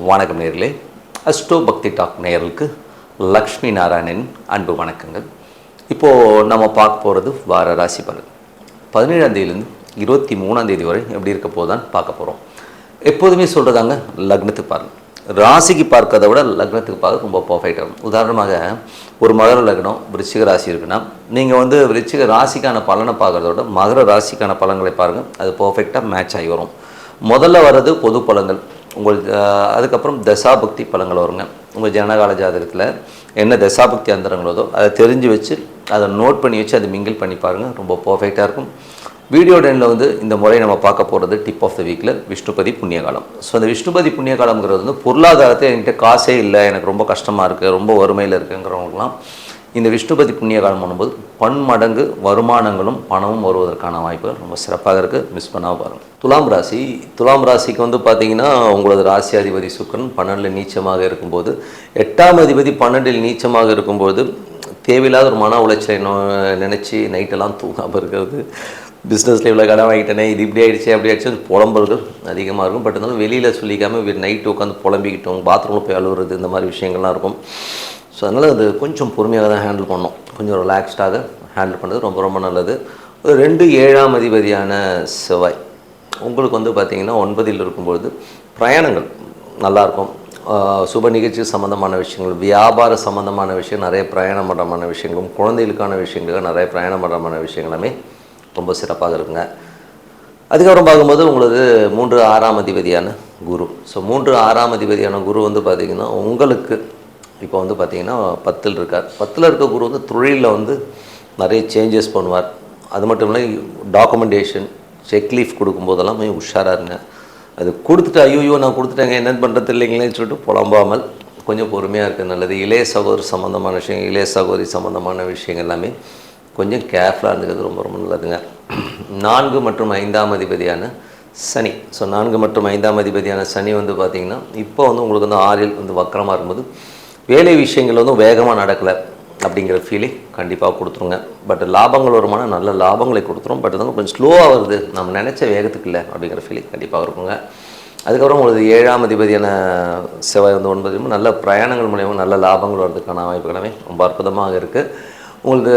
வணக்கம் நேயர்களே. அஸ்ட்ரோ பக்தி டாக் நேயர்களுக்கு லக்ஷ்மி நாராயணன் அன்பு வணக்கங்கள். இப்போது நம்ம பார்க்க போகிறது வார ராசி பலன் 17ஆம் தேதியிலேருந்து 23ஆம் தேதி வரை எப்படி இருக்க போதான்னு பார்க்க போகிறோம். எப்போதுமே சொல்கிறதாங்க, லக்னத்துக்கு பாருங்கள். ராசிக்கு பார்க்கறத விட லக்னத்துக்கு பார்க்க ரொம்ப பர்ஃபெக்டாக இருக்கும். உதாரணமாக ஒரு மகர லக்னம் விருச்சிக ராசி இருக்குன்னா நீங்கள் விருச்சிக ராசிக்கான பலனை பார்க்குறத விட மகர ராசிக்கான பலன்களை பாருங்கள். அது பர்ஃபெக்டாக மேட்ச் ஆகி வரும். முதல்ல வர்றது பொது பலன்கள். அதுக்கப்புறம் தசாபக்தி பலன்கள் வருங்க. உங்கள் ஜனகால ஜாதகத்தில் என்ன தசாபக்தி அந்தரங்களோ அதை தெரிஞ்சு வச்சு அதை நோட் பண்ணி வச்சு அதை மிங்கிள் பண்ணி பாருங்கள். ரொம்ப பர்ஃபெக்டாக இருக்கும். வீடியோ டைமில் இந்த முறை நம்ம பார்க்க போகிறது டிப் ஆஃப் த வீக்கில் விஷ்ணுபதி புண்ணியகாலம். ஸோ அந்த விஷ்ணுபதி புண்ணியகாலம்ங்கிறது பொருளாதாரத்தை என்கிட்ட காசே இல்லை, எனக்கு ரொம்ப கஷ்டமாக இருக்குது, ரொம்ப வறுமையில் இருக்குங்கிறவங்களாம் இந்த விஷ்ணுபதி புண்ணியகாலம் பண்ணும்போது பன்மடங்கு வருமானங்களும் பணமும் வருவதற்கான வாய்ப்புகள் ரொம்ப சிறப்பாக இருக்குது. மிஸ் பண்ணாமல் பாருங்கள். துலாம் ராசிக்கு பார்த்தீங்கன்னா உங்களது ராசி அதிபதி சுக்கிரன் 12 நீச்சமாக இருக்கும்போது 8ஆம் அதிபதி 12 நீச்சமாக இருக்கும்போது தேவையில்லாத ஒரு மன உளைச்சலை நினச்சி நைட்டெல்லாம் தூங்காமல் இருக்கிறது, பிஸ்னஸில் இவ்வளோ கடன் வாங்கிட்டேனே, இது இப்படி ஆகிடுச்சு அப்படி ஆகிடுச்சு, புலம்பல்கள் அதிகமாக இருக்கும். பட் இருந்தாலும் வெளியில் சொல்லிக்காமல் நைட்டு உட்காந்து புலம்பிக்கிட்டோம், பாத்ரூமில் போய் அழுகுறது, இந்த மாதிரி விஷயங்கள்லாம் இருக்கும். ஸோ அதனால் அது கொஞ்சம் பொறுமையாக தான் ஹேண்டில் பண்ணோம். கொஞ்சம் ரிலாக்ஸ்டாக ஹேண்டில் பண்ணுறது ரொம்ப ரொம்ப நல்லது. 2 7ஆம் அதிபதியான செவ்வாய் உங்களுக்கு பார்த்திங்கன்னா 9இல் இருக்கும்பொழுது பிரயாணங்கள் நல்லாயிருக்கும். சுப நிகழ்ச்சி சம்மந்தமான விஷயங்கள், வியாபார சம்மந்தமான விஷயம், நிறைய பிரயாணம் பண்ணுறமான விஷயங்களும், குழந்தைகளுக்கான விஷயங்களும் நிறைய பிரயாணம் பண்ணுறமான விஷயங்களுமே ரொம்ப சிறப்பாக இருக்குங்க. அதுக்கப்புறம் பார்க்கும்போது உங்களது 3 6ஆம் அதிபதியான குரு. ஸோ 3 6ஆம் அதிபதியான குரு பார்த்திங்கன்னா உங்களுக்கு இப்போ பார்த்திங்கன்னா 10இல் இருக்கார். 10இல் இருக்க குரு தொழிலில் நிறைய சேஞ்சஸ் பண்ணுவார். அது மட்டும் இல்லை, டாக்குமெண்டேஷன் செக்லீஃப் கொடுக்கும்போதெல்லாம் உஷாராக இருங்க. அது கொடுத்துட்டு ஐயோ நான் கொடுத்துட்டேங்க என்ன பண்ணுறது இல்லைங்களேன்னு சொல்லிட்டு புலம்பாமல் கொஞ்சம் பொறுமையாக இருக்குது நல்லது. இளைய சகோதரி சம்மந்தமான விஷயங்கள், இளைய சகோதரி சம்மந்தமான விஷயங்கள் எல்லாமே கொஞ்சம் கேர்ஃபுல்லாக இருந்துக்கிறது ரொம்ப ரொம்ப நல்லதுங்க. 4 மற்றும் 5ஆம் அதிபதியான சனி. ஸோ 4 மற்றும் 5ஆம் அதிபதியான சனி பார்த்திங்கன்னா இப்போ உங்களுக்கு 6இல் வக்கரமாக இருக்கும்போது வேலை விஷயங்கள் வேகமாக நடக்கலை அப்படிங்கிற ஃபீலிங் கண்டிப்பாக கொடுத்துருங்க. பட் லாபங்கள் வருமான நல்ல லாபங்களை கொடுத்துரும். பட் கொஞ்சம் ஸ்லோவாக வருது, நம்ம நினச்ச வேகத்துக்கு இல்லை அப்படிங்கிற ஃபீலிங் கண்டிப்பாக இருக்குங்க. அதுக்கப்புறம் உங்களுக்கு 7ஆம் அதிபதியான செவ்வாய் 9 நல்ல பிரயாணங்கள் மூலியமாக நல்ல லாபங்கள் வர்றதுக்கான வாய்ப்புகளுமே ரொம்ப அற்புதமாக இருக்குது. உங்களுக்கு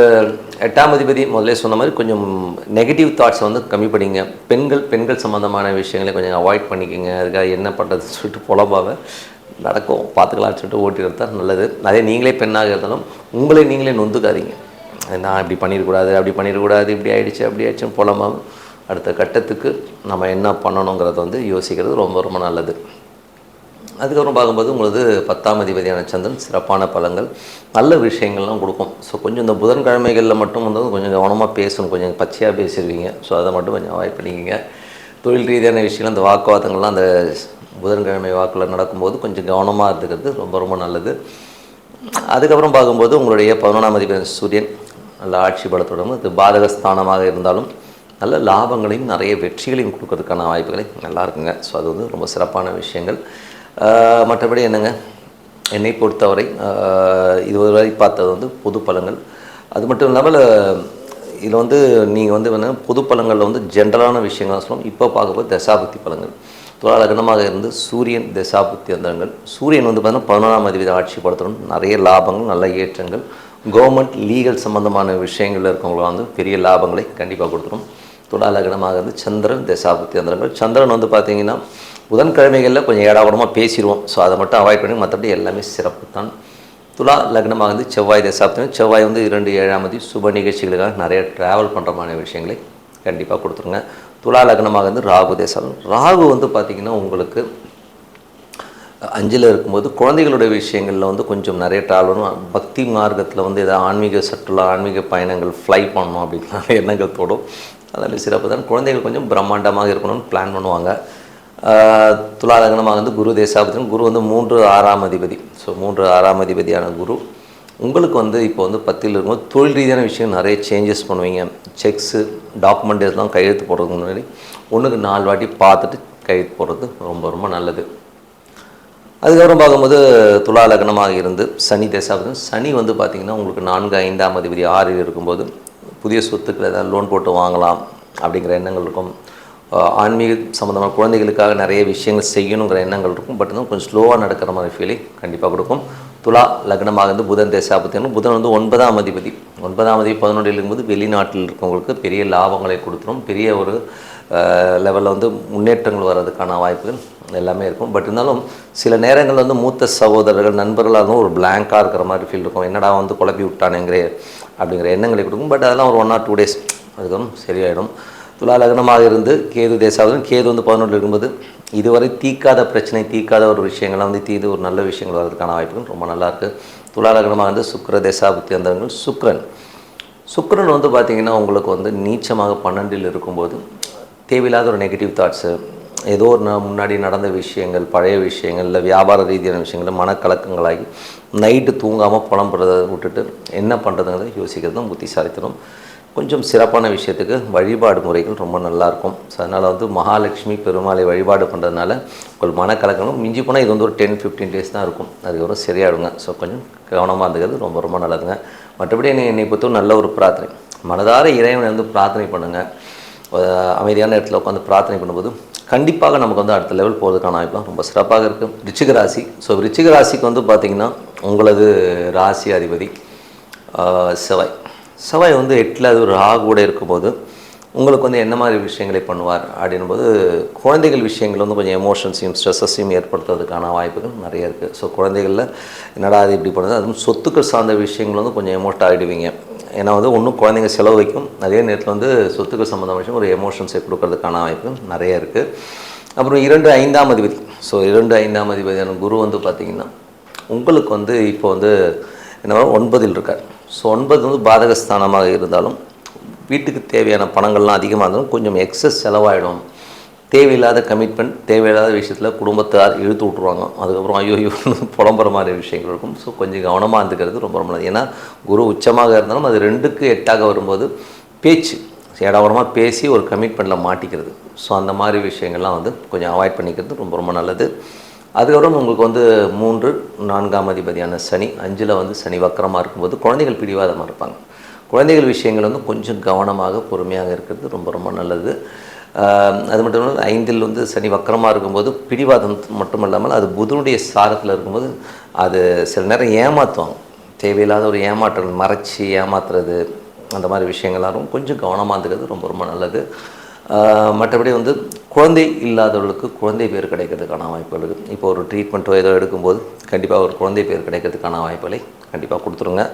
8ஆம் அதிபதி முதலே சொன்ன மாதிரி கொஞ்சம் நெகட்டிவ் தாட்ஸை கம்மி பண்ணிங்க. பெண்கள் சம்மந்தமான விஷயங்களை கொஞ்சம் அவாய்ட் பண்ணிக்கோங்க. அதுக்காக என்ன பண்ணுறதுன்னு சொல்லிட்டு புலம்பாக நடக்கும், பார்த்துக்கலான்னு சொல்லிட்டு ஓட்டி எடுத்தால் நல்லது. அதே நீங்களே பெண்ணாக இருந்தாலும் உங்களே நீங்களே நொந்துக்காதீங்க. நான் இப்படி பண்ணிடக்கூடாது, அப்படி பண்ணிடக்கூடாது, இப்படி ஆகிடுச்சு அப்படி ஆயிடுச்சுன்னு புலமாக அடுத்த கட்டத்துக்கு நம்ம என்ன பண்ணணுங்கிறத யோசிக்கிறது ரொம்ப ரொம்ப நல்லது. அதுக்கப்புறம் பார்க்கும்போது உங்களுக்கு 10ஆம் அதிபதியான சந்திரன் சிறப்பான பலன்கள், நல்ல விஷயங்கள்லாம் கொடுக்கும். ஸோ கொஞ்சம் இந்த புதன்கிழமைகளில் மட்டும் கொஞ்சம் கவனமாக பேசணும், கொஞ்சம் பச்சையாக பேசிடுவீங்க. ஸோ அதை மட்டும் கொஞ்சம் அவாய்ட் பண்ணிக்கிங்க. தொழில் ரீதியான விஷயங்கள், அந்த வாக்குவாதங்கள்லாம் அந்த புதன்கிழமை வாக்கில் நடக்கும்போது கொஞ்சம் கவனமாக இருந்துக்கிறது ரொம்ப ரொம்ப நல்லது. அதுக்கப்புறம் பார்க்கும்போது உங்களுடைய 11ஆம் அதிபதி சூரியன் நல்ல ஆட்சி பலத்துடன் இது பாதகஸ்தானமாக இருந்தாலும் நல்ல லாபங்களையும் நிறைய வெற்றிகளையும் கொடுக்கறதுக்கான வாய்ப்புகளை நல்லா இருக்குங்க. ஸோ அது ரொம்ப சிறப்பான விஷயங்கள். மற்றபடி என்னங்க, என்னை பொறுத்தவரை இதுவரை பார்த்தது பொது பலன்கள். அது மட்டும் இல்லாமல் இதில் நீங்கள் பொது பலன்களில் ஜென்ரலான விஷயங்கள் சொல்லணும். இப்போ பார்க்கும்போது தசாபக்தி பலன்கள் துலா லக்னமாக இருந்து சூரியன் தசாபுக்தி அந்தரங்கள். சூரியன் பார்த்தீங்கன்னா 11ஆம் அதிபதி ஆட்சி படுத்தணும், நிறைய லாபங்கள், நல்ல ஏற்றங்கள், கவர்மெண்ட் லீகல் சம்மந்தமான விஷயங்களில் இருக்கவங்களாம் பெரிய லாபங்களை கண்டிப்பாக கொடுத்துரும். துலா லக்னமாக இருந்து சந்திரன் தசாபுக்தி அந்தரங்கள். சந்திரன் பார்த்திங்கன்னா புதன்கிழமைகளில் கொஞ்சம் ஏடாவடமாக பேசிடுவோம். ஸோ அதை மட்டும் அவாய்ட் பண்ணி மற்றபடி எல்லாமே சிறப்பு தான். துலா லக்னமாக இருந்து செவ்வாய் தசாப்தி. செவ்வாய் 2 7ஆம் தேதி சுப நிகழ்ச்சிகளுக்காக நிறைய ட்ராவல் பண்ணுறமான விஷயங்களை கண்டிப்பாக கொடுத்துருங்க. துலா லக்னமாக இருந்து ராகு தேசம். ராகு பார்த்திங்கன்னா உங்களுக்கு 5இல் இருக்கும்போது குழந்தைகளுடைய விஷயங்களில் கொஞ்சம் நிறைய ட்ராவல், பக்தி மார்க்கத்தில் ஏதாவது ஆன்மீக சுற்றுலா, ஆன்மீக பயணங்கள், ஃப்ளை பண்ணணும் அப்படின்னா எண்ணங்கள் தோடும். அதனால் சிறப்பு தான். குழந்தைகள் கொஞ்சம் பிரம்மாண்டமாக இருக்கணும்னு பிளான் பண்ணுவாங்க. துலா லக்னமாக குரு தேசாபதி. குரு 3 6ஆம் அதிபதி. ஸோ 3 6ஆம் அதிபதியான குரு உங்களுக்கு இப்போ 10இல் இருக்கும்போது தொழில் ரீதியான விஷயம் நிறைய சேஞ்சஸ் பண்ணுவீங்க. செக்ஸு டாக்குமெண்ட்ஸ்லாம் கையெழுத்து போடுறதுக்கு முன்னாடி 1க்கு 4 வாட்டி பார்த்துட்டு கையெழுத்து போடுறது ரொம்ப ரொம்ப நல்லது. அதுக்கப்புறம் பார்க்கும்போது துலா லக்னமாக இருந்து சனி தேசாபதி. சனி பார்த்திங்கன்னா உங்களுக்கு 4 5ஆம் அதிபதி 6இல் இருக்கும்போது புதிய சொத்துக்கள் ஏதாவது லோன் போட்டு வாங்கலாம் அப்படிங்கிற எண்ணங்கள் இருக்கும். ஆன்மீக சம்மந்தமான குழந்தைகளுக்காக நிறைய விஷயங்கள் செய்யணுங்கிற எண்ணங்கள் இருக்கும். பட் வந்து கொஞ்சம் ஸ்லோவாக நடக்கிற மாதிரி ஃபீலிங் கண்டிப்பாக கொடுக்கும். துலா லக்னமாக இருந்து புதன் தேசாபத்தியம். புதன் வந்து 9ஆம் அதிபதி. 9ஆம் அதிபதி 11 இருக்கும்போது வெளிநாட்டில் இருக்கவங்களுக்கு பெரிய லாபங்களை கொடுத்துரும். பெரிய ஒரு லெவலில் வந்து முன்னேற்றங்கள் வர்றதுக்கான வாய்ப்புகள் எல்லாமே இருக்கும். பட் இருந்தாலும் சில நேரங்களில் வந்து மூத்த சகோதரர்கள் நண்பர்களாக இருந்தாலும் ஒரு பிளாங்காக இருக்கிற மாதிரி ஃபீல் இருக்கும். என்னடா வந்து குழப்பி விட்டானுங்கிற அப்படிங்கிற எண்ணங்களை கொடுக்கும். பட் அதெல்லாம் ஒரு 1 or 2 days அதுக்கப்புறம் சரியாயிடும். துலா லக்னமாக இருந்து கேது தேசாவதும். கேது வந்து 11 இருக்கும்போது இதுவரை தீக்காத பிரச்சனை, தீக்காத ஒரு விஷயங்கள்லாம் வந்து தீது ஒரு நல்ல விஷயங்கள் வர்றதுக்கான வாய்ப்புகள் ரொம்ப நல்லாயிருக்கு. துலா லக்னமாக இருந்து சுக்கிர தேசாபுத்தி வந்தவர்கள். சுக்கிரன் வந்து பார்த்திங்கன்னா உங்களுக்கு வந்து நீச்சமாக 12 இருக்கும்போது தேவையில்லாத ஒரு நெகட்டிவ் தாட்ஸு, ஏதோ ஒரு முன்னாடி நடந்த விஷயங்கள், பழைய விஷயங்கள், இல்லை வியாபார ரீதியான விஷயங்கள் மனக்கலக்கங்களாகி நைட்டு தூங்காமல் புலம்புறதை விட்டுட்டு என்ன பண்ணுறதுங்கிறத யோசிக்கிறது தான் புத்திசாலித்தனம். கொஞ்சம் சிறப்பான விஷயத்துக்கு வழிபாடு முறைகள் ரொம்ப நல்லாயிருக்கும். ஸோ அதனால் வந்து மகாலட்சுமி பெருமாளை வழிபாடு பண்ணுறதுனால உங்கள் மனக்கலக்கணும் மிஞ்சி போனால் இது வந்து ஒரு 10-15 days தான் இருக்கும். அதுக்கப்புறம் சரியாயிடுங்க. ஸோ கொஞ்சம் கவனமாக இருந்துக்கிறது ரொம்ப ரொம்ப நல்லதுங்க. மற்றபடி என்னை பொறுத்தவரை நல்ல ஒரு பிரார்த்தனை, மனதார இறைவனை வந்து பிரார்த்தனை பண்ணுங்கள். அமைதியான இடத்துல உட்காந்து பிரார்த்தனை பண்ணும்போது கண்டிப்பாக நமக்கு வந்து அடுத்த லெவல் போகிறதுக்கான வாய்ப்புலாம் ரொம்ப சிறப்பாக இருக்குது. விருச்சிக ராசி. ஸோ விருச்சிக ராசிக்கு வந்து பார்த்திங்கன்னா உங்களது ராசி அதிபதி செவ்வாய் வந்து 8ல் அது ஒரு ராகு கூட இருக்கும்போது உங்களுக்கு வந்து என்ன மாதிரி விஷயங்களை பண்ணுவார் அப்படின்போது குழந்தைகள் விஷயங்கள் வந்து கொஞ்சம் எமோஷன்ஸையும் ஸ்ட்ரெஸ்ஸையும் ஏற்படுத்துறதுக்கான வாய்ப்புகள் நிறைய இருக்குது. ஸோ குழந்தைகளில் என்னடா அது இப்படி பண்ணுறது, அதுவும் சொத்துக்கள் சார்ந்த விஷயங்கள் வந்து கொஞ்சம் எமோட் ஆகிடுவீங்க. ஏன்னா வந்து ஒன்றும் குழந்தைங்க செலவு வைக்கும், அதே நேரத்தில் வந்து சொத்துக்கள் சம்மந்தமான விஷயம் ஒரு எமோஷன்ஸை கொடுக்கறதுக்கான வாய்ப்புகள் நிறைய இருக்குது. அப்புறம் 2-5ஆம் அதிபதி. ஸோ 2-5ஆம் அதிபதியான குரு வந்து பார்த்திங்கன்னா உங்களுக்கு வந்து இப்போ வந்து என்ன 9ல் இருக்கார். ஸோ 9 வந்து பாதகஸ்தானமாக இருந்தாலும் வீட்டுக்கு தேவையான பணங்கள்லாம் அதிகமாக இருந்தாலும் கொஞ்சம் எக்ஸஸ் செலவாயிடும். தேவையில்லாத கமிட்மெண்ட், தேவையில்லாத விஷயத்தில் குடும்பத்தார் இழுத்து விட்ருவாங்க. அதுக்கப்புறம் ஐயோ புலம்புற மாதிரி விஷயங்கள் இருக்கும். ஸோ கொஞ்சம் கவனமாக இருந்துக்கிறது ரொம்ப நல்லது. ஏன்னா குரு உச்சமாக இருந்தாலும் அது 2க்கு 8ஆக வரும்போது பேச்சு ஏடாவரமாக பேசி ஒரு கமிட்மெண்ட்டில் மாட்டிக்கிறது. ஸோ அந்த மாதிரி விஷயங்கள்லாம் வந்து கொஞ்சம் அவாய்ட் பண்ணிக்கிறது ரொம்ப ரொம்ப நல்லது. அதுக்கப்புறம் உங்களுக்கு வந்து 3-4ஆம் அதிபதியான சனி 5ல் வந்து சனி வக்கரமாக இருக்கும்போது குழந்தைகள் பிடிவாதமாக இருப்பாங்க. குழந்தைகள் விஷயங்கள் வந்து கொஞ்சம் கவனமாக பொறுமையாக இருக்கிறது ரொம்ப ரொம்ப நல்லது. அது மட்டும் இல்லாமல் 5ல் வந்து சனி வக்கரமாக இருக்கும்போது பிடிவாதம் மட்டும் இல்லாமல் அது புதனுடைய சாரத்தில் இருக்கும்போது அது சில நேரம் ஏமாற்றுவாங்க. தேவையில்லாத ஒரு ஏமாற்றல், மறைச்சி ஏமாத்துறது, அந்த மாதிரி விஷயங்கள்லாம் கொஞ்சம் கவனமாக இருந்துக்கிறது ரொம்ப ரொம்ப நல்லது. மற்றபடி வந்து குழந்தை இல்லாதவர்களுக்கு குழந்தை பேர் கிடைக்கிறதுக்கான வாய்ப்புகள் இருக்குது. இப்போ ஒரு ட்ரீட்மெண்ட்டோ ஏதோ எடுக்கும்போது கண்டிப்பாக ஒரு குழந்தை பேர் கிடைக்கிறதுக்கான வாய்ப்புகளை கண்டிப்பாக கொடுத்துருங்க.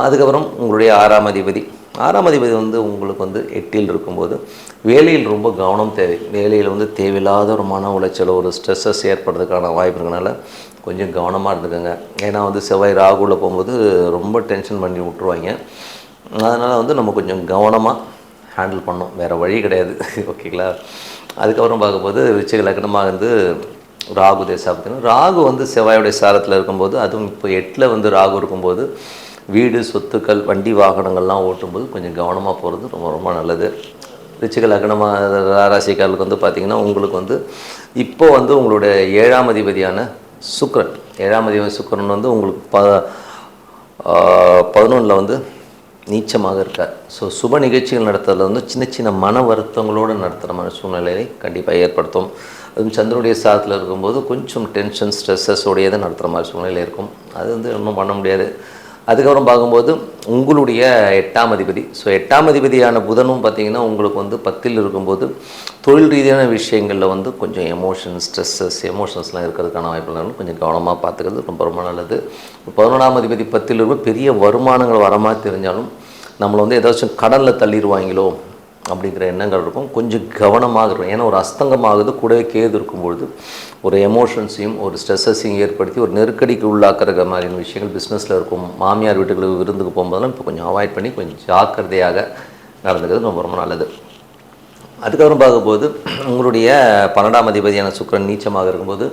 அதுக்கப்புறம் உங்களுடைய 6ஆம் அதிபதி வந்து உங்களுக்கு வந்து 8ல் இருக்கும்போது வேலையில் ரொம்ப கவனம் தேவை. வேலையில் வந்து தேவையில்லாத ஒரு மன உளைச்சலோ ஒரு ஸ்ட்ரெஸ்ஸஸ் ஏற்படுறதுக்கான வாய்ப்பு இருக்கனால கொஞ்சம் கவனமாக இருந்துக்கோங்க. ஏன்னா வந்து செவ்வாய் ராகுவில் போகும்போது ரொம்ப டென்ஷன் பண்ணி விட்ருவாங்க. அதனால் வந்து நம்ம கொஞ்சம் கவனமாக ஹேண்டில் பண்ணோம், வேறு வழி கிடையாது. ஓகேங்களா? அதுக்கப்புறம் பார்க்கும்போது விருச்சிக லக்னமாக இருந்து ராகு தேசாபத்தினா ராகு வந்து செவ்வாயுடைய சாரத்தில் இருக்கும்போது, அதுவும் இப்போ 8ல் வந்து ராகு இருக்கும்போது வீடு, சொத்துக்கள், வண்டி வாகனங்கள்லாம் ஓட்டும்போது கொஞ்சம் கவனமாக போகிறது ரொம்ப ரொம்ப நல்லது. விருச்சிக லக்னமாக ராசிக்காரர்களுக்கு வந்து பார்த்திங்கன்னா உங்களுக்கு வந்து இப்போ வந்து உங்களுடைய 7ஆம் அதிபதியான சுக்கிரன், 7ஆம் அதிபதி சுக்கிரன் வந்து உங்களுக்கு 11ல் வந்து நீச்சமாக இருக்கார். ஸோ சுப நிகழ்ச்சிகள் நடத்துறதுல வந்து சின்ன சின்ன மன வருத்தங்களோடு நடத்துகிற மாதிரி சூழ்நிலையை கண்டிப்பாக ஏற்படுத்தும். அதுவும் சந்திரனுடைய சாரத்தில் இருக்கும்போது கொஞ்சம் டென்ஷன் ஸ்ட்ரெஸ்ஸஸோடையே தான் நடத்துகிற மாதிரி சூழ்நிலை இருக்கும். அது வந்து ஒன்றும் பண்ண முடியாது. அதுக்கப்புறம் பார்க்கும்போது உங்களுடைய 8ஆம் அதிபதி. ஸோ 8ஆம் அதிபதியான புதனும் பார்த்திங்கன்னா உங்களுக்கு வந்து 10ல் இருக்கும்போது தொழில் ரீதியான விஷயங்களில் வந்து கொஞ்சம் எமோஷன்ஸ்லாம் இருக்கிறதுக்கான வாய்ப்புகள் கொஞ்சம் கவனமாக பார்த்துக்கிறது ரொம்ப ரொம்ப நல்லது. 11ஆம் அதிபதி 10ல் இருக்கும் பெரிய வருமானங்கள் வர மாதிரி தெரிஞ்சாலும் நம்மளை வந்து ஏதாச்சும் கடனில் தள்ளிடுவாங்களோ அப்படிங்கிற எண்ணங்கள் இருக்கும். கொஞ்சம் கவனமாக இருக்கும். ஏன்னா ஒரு அஸ்தங்கமாகுது, கூடவே கேது இருக்கும்பொழுது ஒரு எமோஷன்ஸையும் ஒரு ஸ்ட்ரெஸ்ஸையும் ஏற்படுத்தி ஒரு நெருக்கடிக்கு உள்ளாக்குற மாதிரியான விஷயங்கள் பிஸ்னஸில் இருக்கும். மாமியார் வீட்டுகளுக்கு விருந்துக்கு போகும்போதெல்லாம் இப்போ கொஞ்சம் அவாய்ட் பண்ணி கொஞ்சம் ஜாக்கிரதையாக நடந்துக்கிறது ரொம்ப ரொம்ப நல்லது. அதுக்கப்புறம் பார்க்கும்போது உங்களுடைய 12ஆம் அதிபதியான சுக்கிரன் நீச்சமாக இருக்கும்போது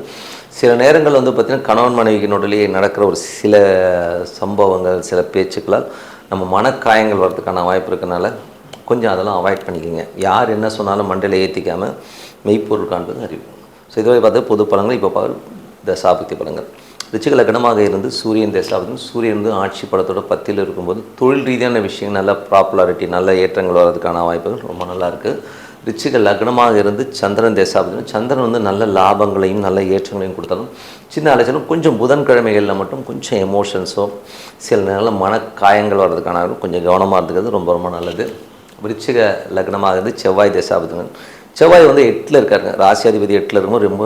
சில நேரங்கள் வந்து பார்த்திங்கன்னா கணவன் மனைவியினுடைய நடக்கிற ஒரு சில சம்பவங்கள், சில பேச்சுக்களால் நம்ம மனக்காயங்கள் வர்றதுக்கான வாய்ப்பு இருக்கனால கொஞ்சம் அதெல்லாம் அவாய்ட் பண்ணிக்கோங்க. யார் என்ன சொன்னாலும் மண்டையில் ஏற்றிக்காமல் மெய்ப்பொருள் காண்பது அறிவு. ஸோ இதுவரை பார்த்து பொது பலங்கள். இப்போ பாரு தசாபக்தி பலங்கள். ரிச்சிக லக்னமாக இருந்து சூரியன் தசாபக்தி. சூரியன் வந்து ஆட்சி படத்தோட 10ல் இருக்கும்போது தொழில் ரீதியான விஷயங்கள் நல்ல பாப்புலாரிட்டி, நல்ல ஏற்றங்கள் வர்றதுக்கான வாய்ப்புகள் ரொம்ப நல்லா இருக்குது. ரிச்சிக லக்னமாக இருந்து சந்திரன் தேசாபதி, சந்திரன் வந்து நல்ல லாபங்களையும் நல்ல ஏற்றங்களையும் கொடுத்தாலும் சின்ன அலைச்சலும் கொஞ்சம் புதன்கிழமைகளில் மட்டும் கொஞ்சம் எமோஷன்ஸோ சில நேரம் மனக்காயங்கள் வர்றதுக்கான கொஞ்சம் கவனமாக இருக்கிறது ரொம்ப ரொம்ப நல்லது. விருச்சிக லக்னமாக இருந்து செவ்வாய் தேசாபதி, செவ்வாய் வந்து 8ல் இருக்காருங்க, ராசியாதிபதி 8ல் இருக்கும்போது ரொம்ப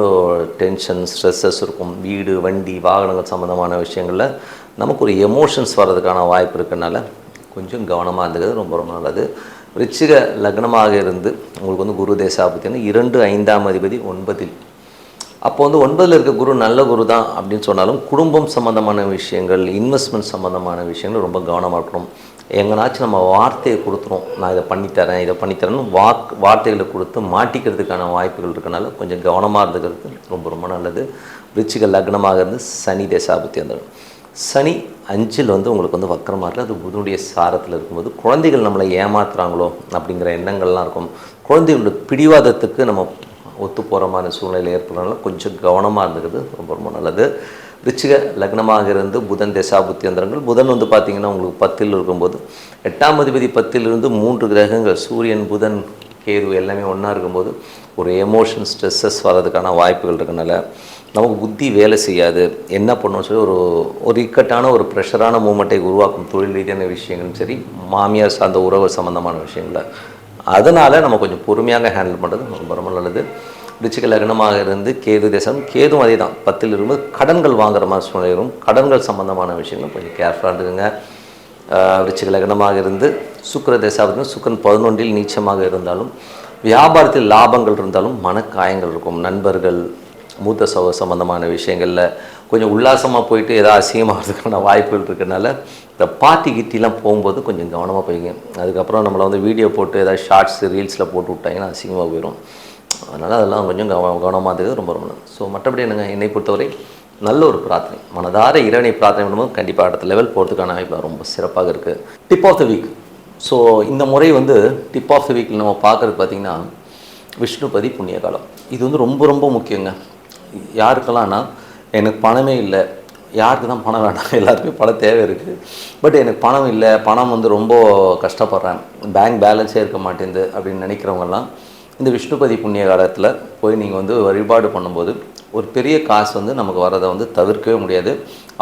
டென்ஷன் ஸ்ட்ரெஸ்ஸஸ் இருக்கும். வீடு வண்டி வாகனங்கள் சம்மந்தமான விஷயங்களில் நமக்கு ஒரு எமோஷன்ஸ் வர்றதுக்கான வாய்ப்பு இருக்கிறதுனால கொஞ்சம் கவனமாக இருந்துக்கிறது ரொம்ப ரொம்ப நல்லது. விருச்சிக லக்னமாக இருந்து உங்களுக்கு வந்து குரு தேசாபத்தினா 2 5ஆம் அதிபதி 9ல். அப்போ வந்து 9ல் இருக்க குரு நல்ல குரு தான் அப்படின்னு சொன்னாலும் குடும்பம் சம்மந்தமான விஷயங்கள் இன்வெஸ்ட்மெண்ட் சம்மந்தமான விஷயங்கள் ரொம்ப கவனமாக இருக்கணும். எங்கனாச்சும் நம்ம வார்த்தையை கொடுத்துரும், நான் இதை பண்ணித்தரேன் இதை பண்ணித்தரேன்னு வார்த்தைகளை கொடுத்து மாட்டிக்கிறதுக்கான வாய்ப்புகள் இருக்கனால கொஞ்சம் கவனமாக இருந்துக்கிறது ரொம்ப ரொம்ப நல்லது. விருச்சிக லக்னமாக இருந்து சனி தேசாபத்தி வந்துடும். சனி 5ல் வந்து உங்களுக்கு வந்து வக்கரமாக இருக்குது, அது புதனுடைய சாரத்தில் இருக்கும்போது குழந்தைகள் நம்மளை ஏமாத்துறாங்களோ அப்படிங்கிற எண்ணங்கள்லாம் இருக்கும். குழந்தைகளோட பிடிவாதத்துக்கு நம்ம ஒத்து போகிற மாதிரி சூழ்நிலை ஏற்படுறதுனால கொஞ்சம் கவனமாக இருந்துக்கிறது ரொம்ப ரொம்ப நல்லது. ரிச்சிக லக்னமாக இருந்து புதன் தேசாபுத்தி அந்தரங்கள், புதன் வந்து பார்த்திங்கன்னா உங்களுக்கு 10ல் இருக்கும்போது 8ஆம் அதிபதி 10ல் இருந்து 3 கிரகங்கள் சூரியன் புதன் கேது எல்லாமே ஒன்றா இருக்கும்போது ஒரு எமோஷன் ஸ்ட்ரெஸ்ஸஸ் வர்றதுக்கான வாய்ப்புகள் இருக்கனால நமக்கு புத்தி வேலை செய்யாது. என்ன பண்ணணும்னு சொல்லி ஒரு இக்கட்டான ஒரு ப்ரெஷரான மூமெண்ட்டை உருவாக்கும் தொழில் ரீதியான விஷயங்களும் சரி, மாமியார் சார்ந்த உறவு சம்மந்தமான விஷயங்கள அதனால் நம்ம கொஞ்சம் பொறுமையாக ஹேண்டில் பண்ணுறது ரொம்ப ரொம்ப நல்லது. விருச்சிக லக்னமாக இருந்து கேது தேசம், கேதும் அதே தான் 10ல் இருக்கும்போது கடன்கள் வாங்குற மாதிரி சூழ்நிலை வரும். கடன்கள் சம்மந்தமான விஷயங்கள் கொஞ்சம் கேர்ஃபுல்லாக இருந்துக்குங்க. விருச்சிக லக்னமாக இருந்து சுக்கிர தேசாபதி, சுக்கிரன் 11ல் நீச்சமாக இருந்தாலும் வியாபாரத்தில் லாபங்கள் இருந்தாலும் மனக்காயங்கள் இருக்கும். நண்பர்கள் மூத்த சம்மந்தமான விஷயங்களில் கொஞ்சம் உல்லாசமாக போயிட்டு ஏதாவது அசிங்கமாகிறதுக்கான வாய்ப்புகள் இருக்கிறதுனால இந்த பார்ட்டி கிட்டிலாம் போகும்போது கொஞ்சம் கவனமாக போய்ங்க. அதுக்கப்புறம் நம்மளை வந்து வீடியோ போட்டு ஏதாவது ஷார்ட்ஸ் ரீல்ஸில் போட்டு விட்டாங்கன்னா அசிங்கமாக போயிடும். அதனால் அதெல்லாம் கொஞ்சம் கவனமாக இருக்கிறது ரொம்ப ரொம்ப நல்லது. ஸோ மற்றபடி என்னை பொறுத்தவரை நல்ல ஒரு பிரார்த்தனை, மனதார இறைவனை பிரார்த்தனை பண்ணும்போது கண்டிப்பாக அடுத்த லெவல் போகிறதுக்கான வாய்ப்பு ரொம்ப சிறப்பாக இருக்குது. Tip of the week. So இந்த முறை வந்து டிப் ஆஃப் த வீக்கில் நம்ம பார்க்குறது பார்த்திங்கன்னா விஷ்ணுபதி புண்ணிய காலம். இது வந்து ரொம்ப ரொம்ப முக்கியங்க. யாருக்கெல்லாம்னா எனக்கு பணமே இல்லை, யாருக்கு தான் பணம் வேண்டாம், எல்லாருக்குமே பணம் தேவை இருக்குது, பட் எனக்கு பணம் இல்லை, பணம் வந்து ரொம்ப கஷ்டப்படுறேன், பேங்க் பேலன்ஸே இருக்க மாட்டேங்குது அப்படின்னு நினைக்கிறவங்கெல்லாம் இந்த விஷ்ணுபதி புண்ணிய காலத்தில் போய் நீங்கள் வந்து வழிபாடு பண்ணும்போது ஒரு பெரிய காசு வந்து நமக்கு வரதை வந்து தவிர்க்கவே முடியாது.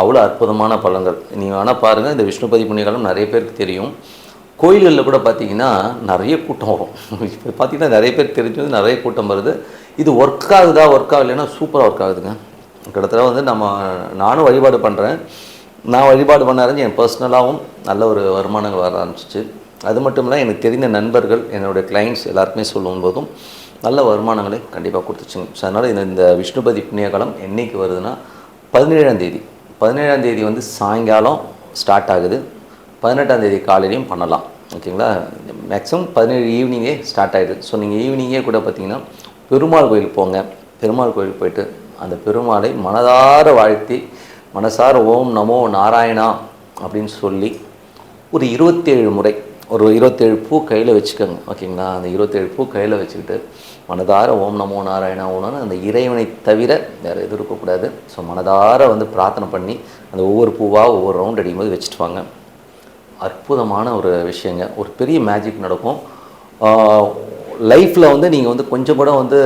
அவ்வளோ அற்புதமான பலன்கள். நீங்கள் வேணால் பாருங்கள், இந்த விஷ்ணுபதி புண்ணிய காலம் நிறைய பேருக்கு தெரியும். கோயில்களில் கூட பார்த்திங்கன்னா நிறைய கூட்டம் வரும். இப்போ பார்த்திங்கன்னா நிறைய பேர் தெரிஞ்சது நிறைய கூட்டம் வருது. இது ஒர்க் ஆகுதா ஒர்க் ஆகலைன்னா சூப்பராக ஒர்க் ஆகுதுங்க. கிட்டத்தட்ட வந்து நானும் வழிபாடு பண்ணுறேன். நான் வழிபாடு பண்ண ஆரம்பிச்சு என் பர்சனலாகவும் நல்ல ஒரு வருமானங்கள் வர ஆரம்பிச்சிச்சு. அது மட்டும் இல்லை, எனக்கு தெரிந்த நண்பர்கள் என்னுடைய கிளைண்ட்ஸ் எல்லாருக்குமே சொல்லும்போதும் நல்ல வருமானங்களை கண்டிப்பாக கொடுத்துச்சுங்க. ஸோ அதனால் இந்த விஷ்ணுபதி புண்ணிய காலம் என்றைக்கு வருதுன்னா 17ஆம் தேதி. 17ஆம் தேதி வந்து சாயங்காலம் ஸ்டார்ட் ஆகுது, 18ஆம் தேதி காலையிலையும் பண்ணலாம். ஓகேங்களா? மேக்ஸிமம் 17 ஈவினிங்கே ஸ்டார்ட் ஆகிடுது. ஸோ நீங்கள் ஈவினிங்கே கூட பார்த்திங்கன்னா பெருமாள் கோயிலுக்கு போங்க. பெருமாள் கோயிலுக்கு போயிட்டு அந்த பெருமாளை மனதார வாழ்த்தி மனசார ஓம் நமோ நாராயணா அப்படின்னு சொல்லி ஒரு 27 முறை ஒரு 27 பூ கையில் வச்சுக்கோங்க. ஓகேங்களா? அந்த 27 பூ கையில் வச்சுக்கிட்டு மனதார ஓம் நமோ நாராயணா ஓம்னு அந்த இறைவனை தவிர வேறு எதுவும் இருக்கக்கூடாது. ஸோ மனதார வந்து பிரார்த்தனை பண்ணி அந்த ஒவ்வொரு பூவாக ஒவ்வொரு ரவுண்ட் அடிக்கும்போது வச்சுட்டு வாங்க. அற்புதமான ஒரு விஷயங்க. ஒரு பெரிய மேஜிக் நடக்கும் லைஃப்பில். வந்து நீங்கள் வந்து கொஞ்சம் கூட வந்து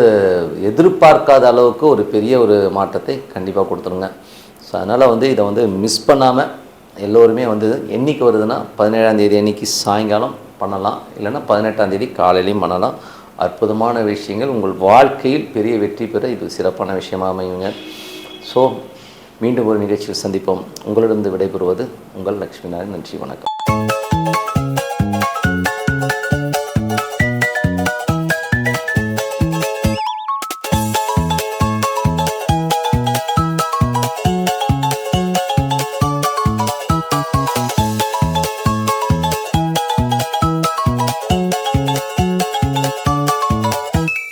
எதிர்பார்க்காத அளவுக்கு ஒரு பெரிய ஒரு மாற்றத்தை கண்டிப்பாக கொடுத்துருங்க. ஸோ அதனால் வந்து இதை வந்து மிஸ் பண்ணாமல் எல்லோருமே வந்து என்றைக்கு வருதுன்னா 17ஆம் தேதி அன்றைக்கி சாயங்காலம் பண்ணலாம், இல்லைன்னா 18ஆம் தேதி காலையிலையும் பண்ணலாம். அற்புதமான விஷயங்கள் உங்கள் வாழ்க்கையில் பெரிய வெற்றி பெற இது சிறப்பான விஷயமாக அமையுங்க. ஸோ மீண்டும் ஒரு நிகழ்ச்சியில் சந்திப்போம். உங்களிடம் விடைபெறுவது உங்கள் லக்ஷ்மி நாராயணன். நன்றி, வணக்கம்.